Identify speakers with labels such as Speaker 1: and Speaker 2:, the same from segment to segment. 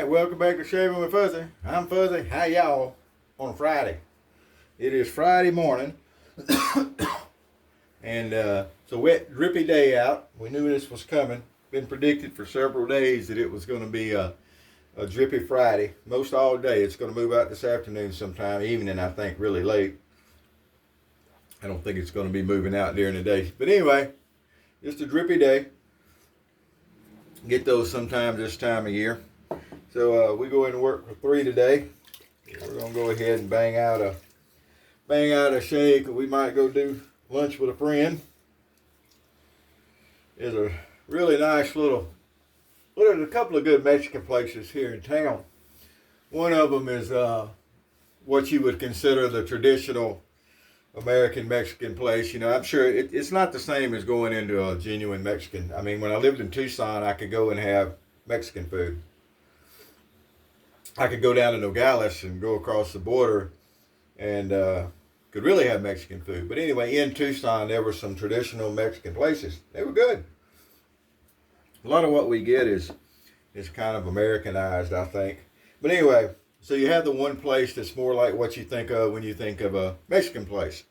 Speaker 1: Alright, welcome back to Shaving with Fuzzy. I'm Fuzzy. How y'all on Friday? It is Friday morning. And it's a wet, drippy day out. We knew this was coming. Been predicted for several days that it was going to be a drippy Friday. Most all day. It's going to move out this afternoon sometime, evening, I think, really late. I don't think it's going to be moving out during the day. But anyway, just a drippy day. Get those sometime this time of year. So we go into work for 3 today. We're gonna go ahead and bang out a shake. We might go do lunch with a friend. There's a really nice there's a couple of good Mexican places here in town. One of them is what you would consider the traditional American Mexican place. You know, I'm sure it's not the same as going into a genuine Mexican. I mean, when I lived in Tucson, I could go and have Mexican food. I could go down to Nogales and go across the border and could really have Mexican food. But anyway, in Tucson, there were some traditional Mexican places. They were good. A lot of what we get is kind of Americanized, I think. But anyway, so you have the one place that's more like what you think of when you think of a Mexican place.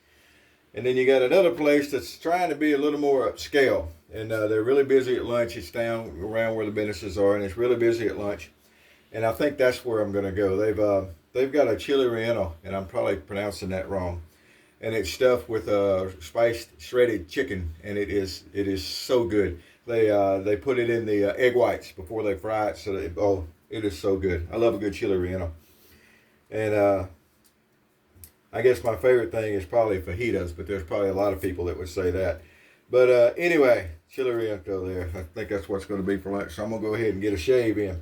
Speaker 1: And then you got another place that's trying to be a little more upscale. And they're really busy at lunch. It's down around where the businesses are, and it's really busy at lunch. And I think that's where I'm going to go. They've got a chili relleno, and I'm probably pronouncing that wrong. And it's stuffed with spiced shredded chicken, and it is so good. They put it in the egg whites before they fry it, so it is so good. I love a good chili relleno. And I guess my favorite thing is probably fajitas, but there's probably a lot of people that would say that. But anyway, chili relleno there. I think that's what's going to be for lunch. So I'm going to go ahead and get a shave in.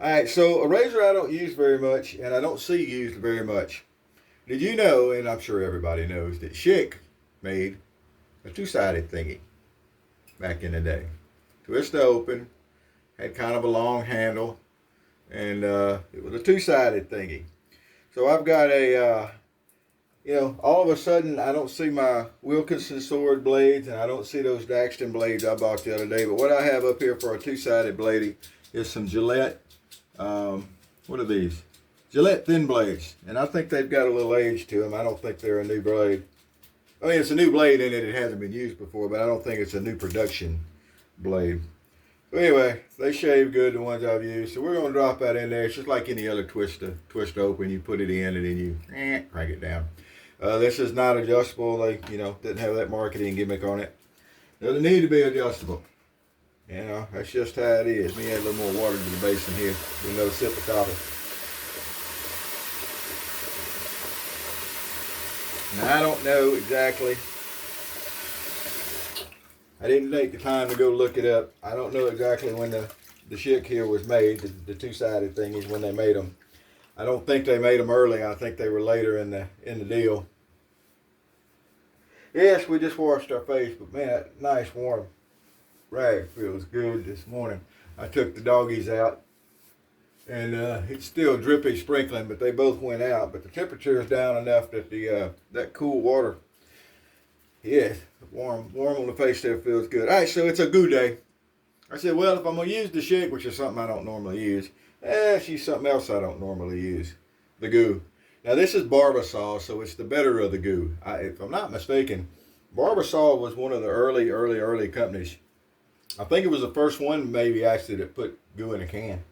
Speaker 1: All right, so a razor I don't use very much, and I don't see used very much. Did you know, and I'm sure everybody knows, that Schick made a two-sided thingy back in the day? Twist open, had kind of a long handle, and it was a two-sided thingy. So I've got all of a sudden I don't see my Wilkinson sword blades, and I don't see those Daxton blades I bought the other day. But what I have up here for a two-sided blade is some Gillette. What are these? Gillette thin blades. And I think they've got a little age to them. I don't think they're a new blade. I mean, it's a new blade in it. It hasn't been used before, but I don't think it's a new production blade. So anyway, they shave good, the ones I've used. So we're going to drop that in there. It's just like any other twist open. You put it in and then you crank it down. This is not adjustable. They, didn't have that marketing gimmick on it. Doesn't need to be adjustable. That's just how it is. Let me add a little more water to the basin here. Do another sip of coffee. Now, I don't know exactly. I didn't take the time to go look it up. I don't know exactly when the Schick here was made, the two-sided thingies, when they made them. I don't think they made them early. I think they were later in the deal. Yes, we just washed our face, but man, that nice warm rag feels good this morning. I took the doggies out, and it's still drippy sprinkling, but they both went out. But the temperature is down enough that that cool water, warm on the face there feels good. All right, so it's a goo day. I said, well, if I'm gonna use the Schick, which is something I don't normally use, let's use something else I don't normally use, the goo. Now this is Barbasol, so it's the better of the goo. If I'm not mistaken, Barbasol was one of the early companies. I think it was the first one maybe actually that put goo in a can.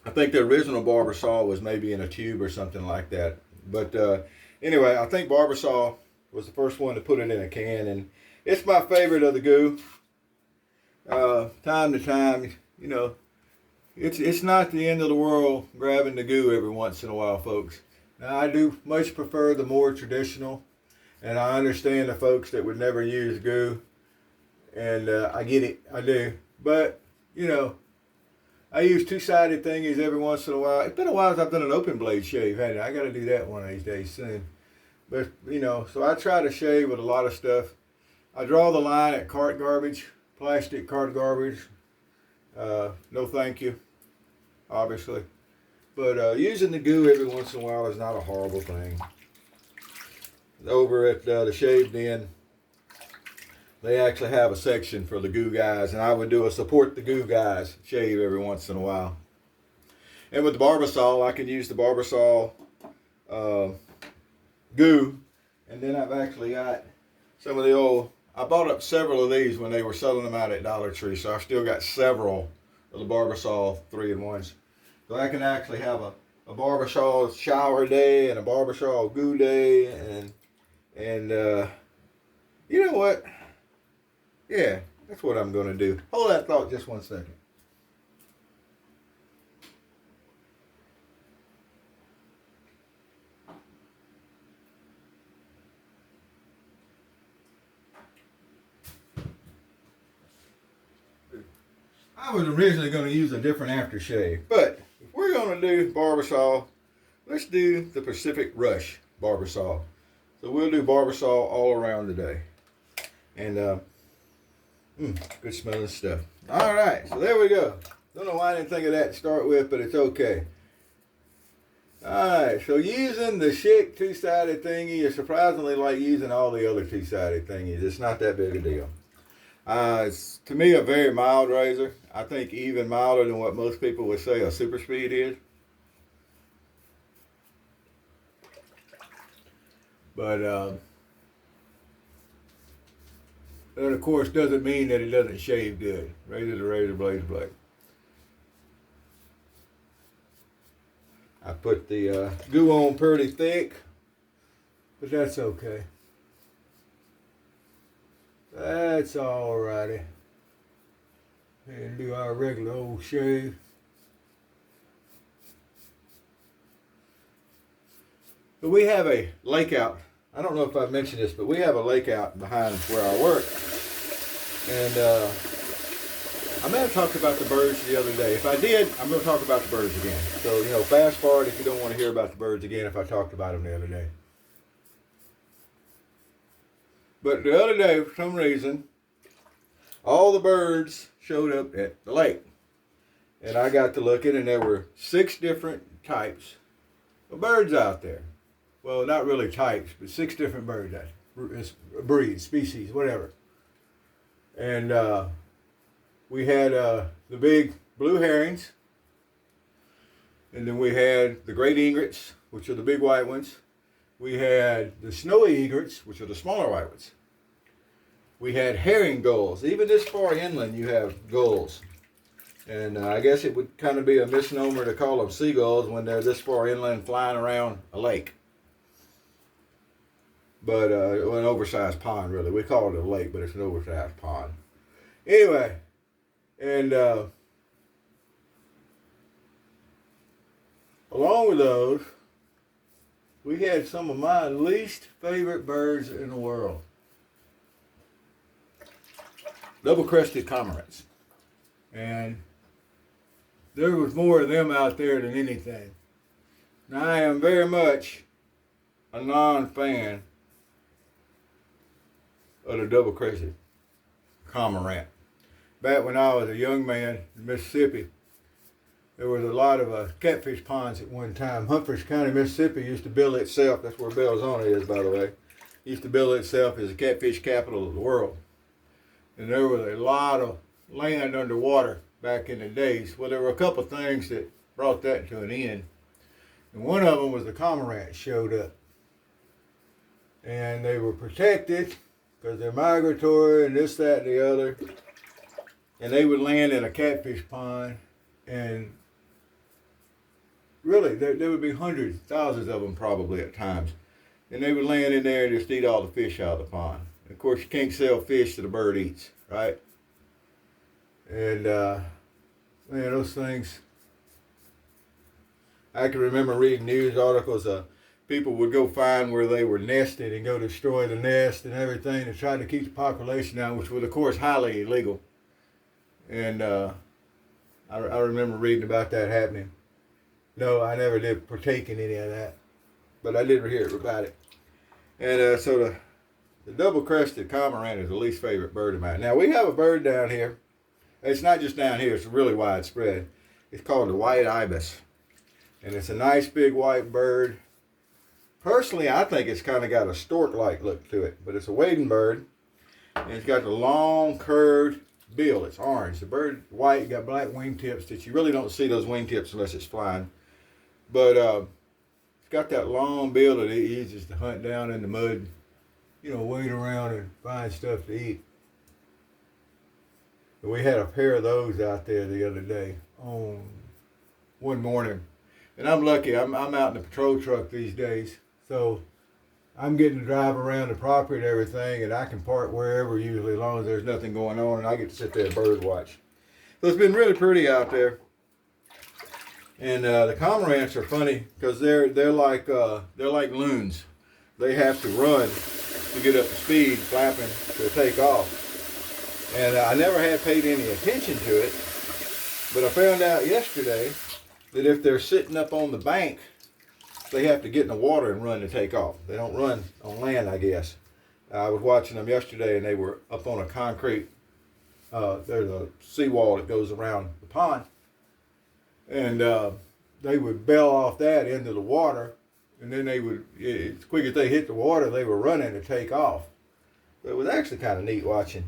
Speaker 1: I think the original Barbasol was maybe in a tube or something like that. But anyway, I think Barbasol was the first one to put it in a can, and it's my favorite of the goo. Time to time, it's not the end of the world grabbing the goo every once in a while, folks. Now, I do much prefer the more traditional, and I understand the folks that would never use goo. And I get it, I do. But, I use two-sided thingies every once in a while. It's been a while since I've done an open blade shave, hasn't it? I got to do that one of these days soon. But, so I try to shave with a lot of stuff. I draw the line at cart garbage, plastic cart garbage. No thank you, obviously. But using the goo every once in a while is not a horrible thing. Over at the Shave Den, they actually have a section for the goo guys, and I would do a support the goo guys shave every once in a while. And with the Barbasol, I can use the Barbasol goo. And then I've actually got some of the old, I bought up several of these when they were selling them out at Dollar Tree. So I've still got several of the Barbasol 3-in-1s. So I can actually have a Barbasol shower day and a Barbasol goo day. And you know what? Yeah, that's what I'm going to do. Hold that thought just 1 second. I was originally going to use a different aftershave, but if we're going to do Barbasol, let's do the Pacific Rush Barbasol. So we'll do Barbasol all around today. And good smelling stuff. All right, so there we go. Don't know why I didn't think of that to start with, but it's okay. All right, so using the Schick two-sided thingy is surprisingly like using all the other two-sided thingies. It's not that big a deal. It's, to me, a very mild razor. I think even milder than what most people would say a Super Speed is. But that, of course, doesn't mean that it doesn't shave good. Razor to razor, blade to blade. I put the goo on pretty thick, but that's okay. That's alrighty. And do our regular old shave. But we have a lake out. I don't know if I've mentioned this, but we have a lake out behind where I work. And I may have talked about the birds the other day. If I did, I'm going to talk about the birds again. So, you know, fast forward if you don't want to hear about the birds again if I talked about them the other day. But the other day, for some reason, all the birds showed up at the lake. And I got to looking, and there were 6 different types of birds out there. Well, not really types, but 6 different birds. Breeds, species, whatever. And we had the big blue herrings. And then we had the great egrets, which are the big white ones. We had the snowy egrets, which are the smaller white ones. We had herring gulls. Even this far inland, you have gulls. And I guess it would kind of be a misnomer to call them seagulls when they're this far inland flying around a lake. But an oversized pond, really. We call it a lake, but it's an oversized pond. Anyway, and along with those, we had some of my least favorite birds in the world. Double-crested cormorants. And there was more of them out there than anything. Now, I am very much a non-fan of the double-crested cormorant. Back when I was a young man in Mississippi, there was a lot of catfish ponds at one time. Humphreys County, Mississippi used to bill itself, that's where Belzona is, by the way, used to bill itself as the catfish capital of the world. And there was a lot of land underwater back in the days. Well, there were a couple of things that brought that to an end. And one of them was the cormorant showed up. And they were protected because they're migratory and this, that, and the other. And they would land in a catfish pond. And really, there would be hundreds, thousands of them probably at times. And they would land in there and just eat all the fish out of the pond. Of course, you can't sell fish that a bird eats, right? And, man, those things, I can remember reading news articles, people would go find where they were nested and go destroy the nest and everything to try to keep the population down, which was, of course, highly illegal. And I remember reading about that happening. No, I never did partake in any of that, but I did hear about it. And so the double-crested cormorant is the least favorite bird of mine. Now, we have a bird down here. It's not just down here. It's really widespread. It's called the white ibis. And it's a nice big white bird. Personally, I think it's kind of got a stork-like look to it. But it's a wading bird. And it's got the long, curved bill. It's orange. The bird white, got black wingtips that you really don't see those wingtips unless it's flying. But it's got that long bill that it uses to hunt down in the mud, wade around and find stuff to eat. And we had a pair of those out there the other day on one morning. And I'm lucky. I'm out in the patrol truck these days. So I'm getting to drive around the property and everything, and I can park wherever usually as long as there's nothing going on, and I get to sit there and bird watch. So it's been really pretty out there. And the cormorants are funny because they're like loons. They have to run to get up to speed, flapping to take off. And I never had paid any attention to it, but I found out yesterday that if they're sitting up on the bank, they have to get in the water and run to take off. They don't run on land, I guess. I was watching them yesterday, and they were up on a concrete, there's a seawall that goes around the pond, and they would bail off that into the water, and then they would, as quick as they hit the water, they were running to take off. So it was actually kind of neat watching.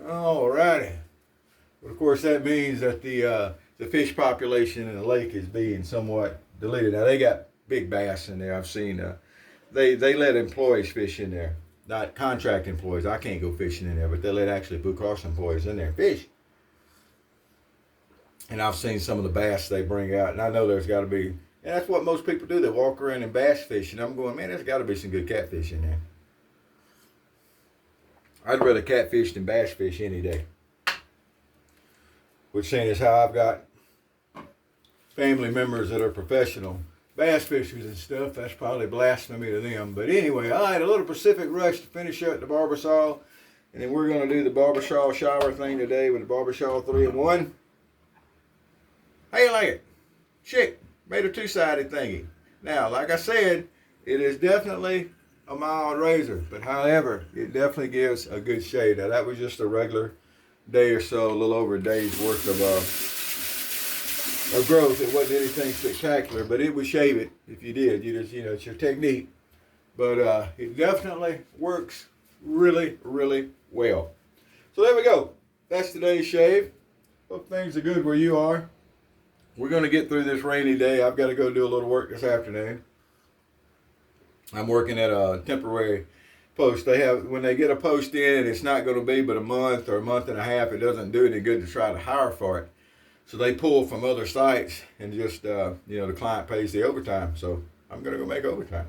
Speaker 1: Alrighty. But of course, that means that the fish population in the lake is being somewhat deleted. Now, they got big bass in there. I've seen, they let employees fish in there, not contract employees. I can't go fishing in there, but they let actually Blue Cross employees in there and fish. And I've seen some of the bass they bring out, and I know there's got to be, and that's what most people do. They walk around and bass fish, and I'm going, man, there's got to be some good catfish in there. I'd rather catfish than bass fish any day. Which, seeing as how I've got family members that are professional bass fishers and stuff, that's probably blasphemy to them. But anyway, all right, a little Pacific Rush to finish up the Barbasol. And then we're going to do the Barbasol shower thing today with the Barbasol 3-in-1. How you like it? Schick. Made a two-sided thingy. Now, like I said, it is definitely a mild razor. But however, it definitely gives a good shave. Now, that was just a regular day or so, a little over a day's worth of growth. It wasn't anything spectacular, but it would shave it if you did. You just, it's your technique. But it definitely works really, really well. So there we go. That's today's shave. Hope things are good where you are. We're going to get through this rainy day. I've got to go do a little work this afternoon. I'm working at a temporary post. They have, when they get a post in, and it's not going to be but a month or a month and a half, it doesn't do any good to try to hire for it. So they pull from other sites, and just, the client pays the overtime. So I'm going to go make overtime.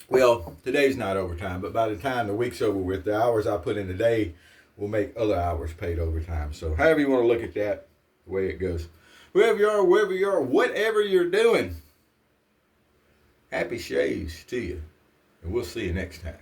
Speaker 1: Well, today's not overtime, but by the time the week's over with, the hours I put in the day will make other hours paid overtime. So however you want to look at that, the way it goes. Whoever you are, wherever you are, whatever you're doing, happy shaves to you. And we'll see you next time.